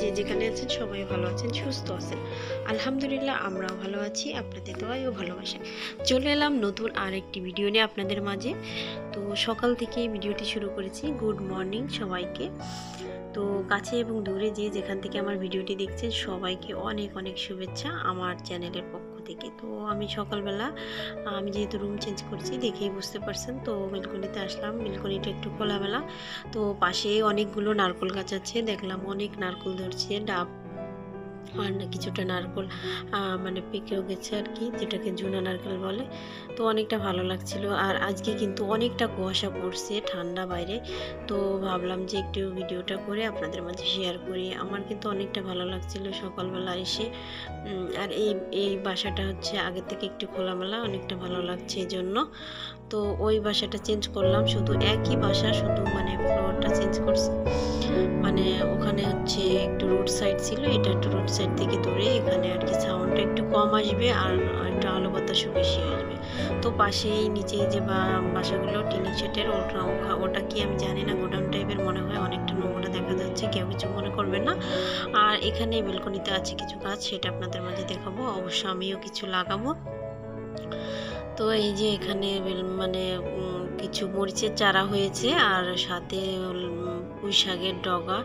যে যেখানে আছেন সবাই ভালো আছেন, সুস্থ আছেন। আলহামদুলিল্লাহ আমরাও ভালো আছি, আপনাদের দোয়ায় ও ভালোবাসায়। চলে এলাম নতুন আরেকটি ভিডিও নিয়ে আপনাদের মাঝে। তো সকাল থেকে ভিডিওটি শুরু করেছি। গুড মর্নিং সবাইকে। তো কাছে এবং দূরে যে যেখান থেকে আমার ভিডিওটি দেখছেন সবাইকে অনেক অনেক শুভেচ্ছা আমার চ্যানেলের পক্ষ থেকে। তো আমি সকালবেলা আমি যেহেতু রুম চেঞ্জ করছি দেখেই বুঝতে পারছেন, তো বেলকনিতে আসলাম। বেলকনিটা একটু খোলামেলা, তো পাশে অনেকগুলো নারকেল গাছ আছে, দেখলাম অনেক নারকেল ধরছে, ডাব আর কিছুটা নারকেল মানে পেকেও গেছে আর কি, যেটাকে জুনা নারকেল বলে। তো অনেকটা ভালো লাগছিল। আর আজকে কিন্তু অনেকটা কুয়াশা পড়ছে, ঠান্ডা বাইরে। তো ভাবলাম যে একটু ভিডিওটা করে আপনাদের মাঝে শেয়ার করি। আমার কিন্তু অনেকটা ভালো লাগছিল সকালবেলা এসে। আর এই বাসাটা হচ্ছে আগের থেকে একটু খোলামেলা, অনেকটা ভালো লাগছে এই জন্য। তো ওই বাসাটা চেঞ্জ করলাম, শুধু একই বাসা, শুধু মানে ফ্লোরটা চেঞ্জ করছি। মানে ওখানে হচ্ছে একটু রোড সাইড ছিল, এটা একটু রোড সাইড থেকে দূরে, এখানে আর কি সাউন্ডটা একটু কম আসবে আর একটু আলো বাতাসও বেশি আসবে। তো পাশেই নিচে যে বাসাগুলো টিনের শেডের, ওটা কি আমি জানি না, গোডাউন টাইপের মনে হয়, অনেকটা নোংরা দেখা যাচ্ছে, কেউ কিছু মনে করবে না। আর এখানে বেলকনিতে আছে কিছু গাছ, সেটা আপনাদের মাঝে দেখাবো, অবশ্য আমিও কিছু লাগাবো। তো এই যে এখানে মানে কিছু মরিচের চারা হয়েছে, আর সাথে পুঁই শাকের ডগা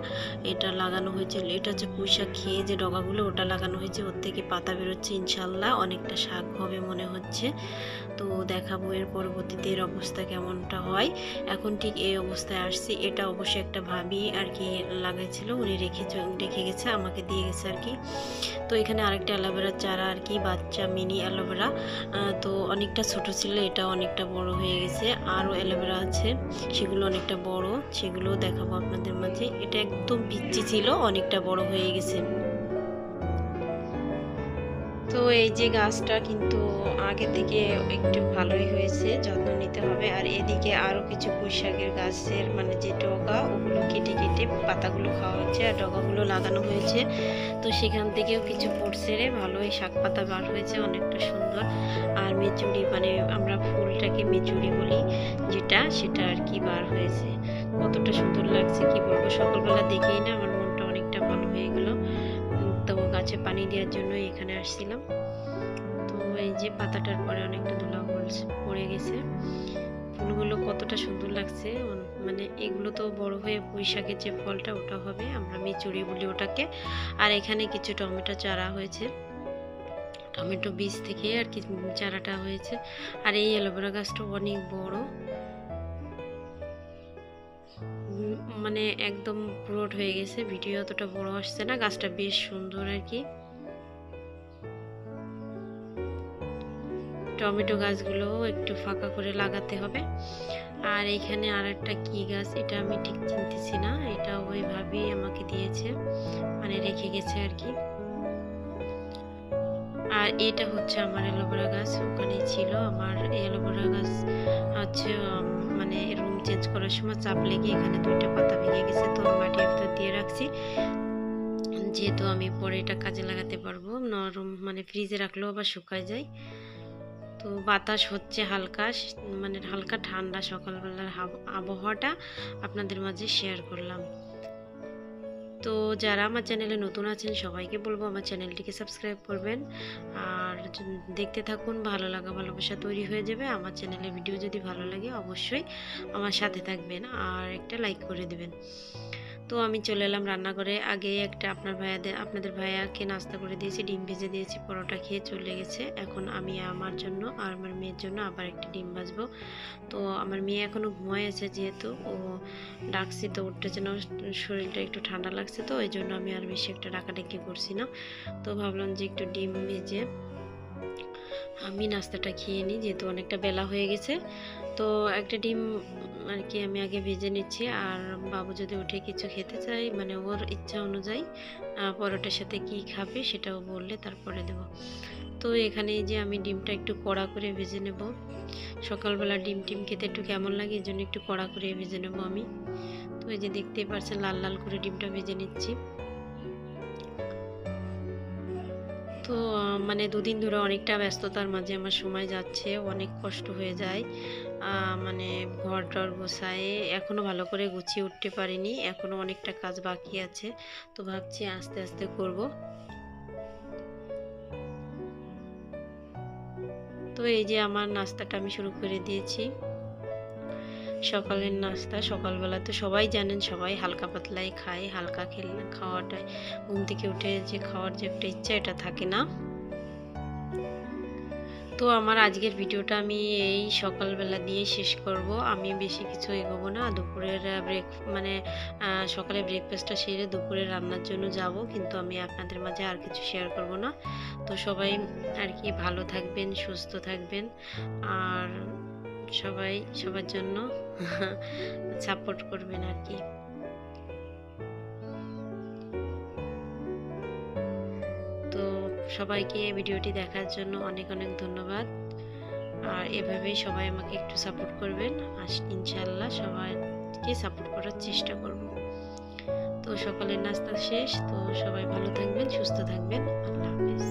এটা লাগানো হয়েছে। এটা হচ্ছে পুঁই শাক খেয়ে যে ডগাগুলো, ওটা লাগানো হয়েছে, ওর থেকে পাতা বেরোচ্ছে, ইনশাল্লাহ অনেকটা শাক হবে মনে হচ্ছে। তো দেখাবো এর পরবর্তীতে এর অবস্থা কেমনটা হয়। এখন ঠিক এই অবস্থায় আসছি। এটা অবশ্যই একটা ভাবি আর কি লাগাইছিল, উনি রেখে গেছে, আমাকে দিয়ে গেছে আর কি। তো এখানে আরেকটা অ্যালোভেরার চারা আর কি, বাচ্চা মিনি অ্যালোভেরা। তো অনেকটা ছোট ছিল, এটা অনেকটা বড় হয়ে গেছে। আরও অ্যালোভেরা আছে, সেগুলো অনেকটা বড়, সেগুলো দেখাবো আপনাদের মাঝে। এটা একদম পিচ্চি ছিল, অনেকটা বড় হয়ে গেছে। তো এই যে গাছটা কিন্তু আগে থেকে একটু ভালোই হয়েছে, যত্ন নিতে হবে। আর এদিকে আরো কিছু পুঁই শাকের গাছের মানে যে ডগা, ওগুলো কেটে কেটে পাতাগুলো খাওয়া হচ্ছে, আর ডগাগুলো লাগানো হয়েছে। তো সেখান থেকেও কিছু পড়ছে রে, ভালোই শাক পাতা বার হয়েছে, অনেকটা সুন্দর। আর মেচুরি, মানে আমরা ফুলটাকে মেচুরি বলি যেটা, সেটা আর কি বার হয়েছে। কতটা সুন্দর লাগছে কি বলবো, সকালবেলা দেখেই না আমার মনটা অনেকটা ভালো হয়ে গেল। তো গাছে পানি দেওয়ার জন্য এখানে আসছিলাম। তো এই যে পাতাটার পরে অনেকটা ধুলা পড়ে গেছে। ফুলগুলো কতটা সুন্দর লাগছে, মানে এগুলো তো বড় হয়ে পুঁই শাকের যে ফলটা ওটা হবে, আমরা মেচুরি বলি ওটাকে। আর এখানে কিছু টমেটো চারা হয়েছে, টমেটো বীজ থেকে আর কি চারাটা হয়েছে। আর এই অ্যালোভেরা গাছটা অনেক বড়, মানে একদম পুরোট হয়ে গেছে। ভিডিও অতটা বড় আসছে না, গাছটা বেশ সুন্দর আর কি। টমেটো গাছগুলো একটু ফাঁকা করে লাগাতে হবে। আর এখানে আর একটা কি গাছ, এটা আমি ঠিক চিনতেছি না, এটা ওইভাবেই আমাকে দিয়েছে, মানে রেখে গেছে আর কি। আর এটা হচ্ছে আমার অ্যালোভেরা গাছ, ওখানে ছিল আমার অ্যালোভেরা গাছ হচ্ছে। মানে রুম চেঞ্জ করার সময় চাপ লেগে এখানে দুইটা পাতা ভেঙে গেছে, তো মাটির ভিতর দিয়ে রাখছি, যেহেতু আমি পরে এটা কাজে লাগাতে পারবো। নরম মানে ফ্রিজে রাখলেও আবার শুকায় যায়। তো বাতাস হচ্ছে হালকা, মানে হালকা ঠান্ডা, সকালবেলার আবহাওয়াটা আপনাদের মাঝে শেয়ার করলাম। তো যারা আমার চ্যানেলে নতুন আছেন সবাইকে বলবো আমার চ্যানেলটিকে সাবস্ক্রাইব করবেন, আর দেখতে থাকুন, ভালো লাগা ভালোবাসা তৈরি হয়ে যাবে। আমার চ্যানেলের ভিডিও যদি ভালো লাগে অবশ্যই আমার সাথে থাকবেন আর একটা লাইক করে দেবেন। তো আমি চলে এলাম রান্নাঘরে। আগে একটা আপনাদের ভাইয়াকে নাস্তা করে দিয়েছি, ডিম ভেজে দিয়েছি, পরোটা খেয়ে চলে গেছে। এখন আমি আমার জন্য আর আমার মেয়ের জন্য আবার একটা ডিম ভাজবো। তো আমার মেয়ে এখনো ঘুমায় আছে, যেহেতু ও ডাকছি তো উঠতে যেন, শরীরটা একটু ঠান্ডা লাগছে, তো এই জন্য আমি আর বেশি একটা ডাকাডাকি করছি না। তো ভাবলাম যে একটু ডিম ভেজে আমি নাস্তাটা খেয়ে নিই, যেহেতু অনেকটা বেলা হয়ে গেছে। তো একটা ডিম আর কি আমি আগে ভেজে নিচ্ছি, আর বাবু যদি উঠে কিছু খেতে চাই, মানে ওর ইচ্ছা অনুযায়ী পরোটার সাথে কি খাবে সেটাও বললে তারপরে দেব। তো এখানে যে আমি ডিমটা একটু কড়া করে ভেজে নেব, সকালবেলা ডিম খেতে একটু কেমন লাগে, এই জন্য একটু কড়া করে ভেজে নেব আমি। তো এই যে দেখতেই পাচ্ছেন লাল লাল করে ডিমটা ভেজে নিচ্ছি। তো মানে দুদিন ধরে অনেকটা ব্যস্ততার মাঝে আমার সময় যাচ্ছে, অনেক কষ্ট হয়ে যায়। মানে ঘর টর গোছায়ে এখনও ভালো করে গুছিয়ে উঠতে পারিনি, এখনও অনেকটা কাজ বাকি আছে। তো ভাবছি আস্তে আস্তে করব। তো এই যে আমার নাস্তাটা আমি শুরু করে দিয়েছি। সকালের নাস্তা, সকালবেলা তো সবাই জানেন, সবাই হালকা পাতলাই খায়। হালকা খেলে খাওয়াটাই, ঘুম থেকে উঠে যে খাওয়ার যে একটা ইচ্ছা, এটা থাকে না। তো আমার আজকের ভিডিওটা আমি এই সকালবেলা দিয়ে শেষ করব। আমি বেশি কিছু এগোবো না। দুপুরের মানে সকালে ব্রেকফাস্টটা সেরে দুপুরে রান্নার জন্য যাব, কিন্তু আমি আপনাদের মাঝে আর কিছু শেয়ার করব না। তো সবাই আর কি ভালো থাকবেন, সুস্থ থাকবেন, আর সবাই সবার জন্য সাপোর্ট করবেন আর কি। তো সবাইকে ভিডিওটি দেখার জন্য অনেক অনেক ধন্যবাদ। আর এভাবেই সবাই আমাকে একটু সাপোর্ট করবেন, আর ইনশাআল্লাহ সবাইকে সাপোর্ট করার চেষ্টা করব। তো সকালের নাস্তা শেষ। তো সবাই ভালো থাকবেন, সুস্থ থাকবেন। আল্লাহ হাফেজ।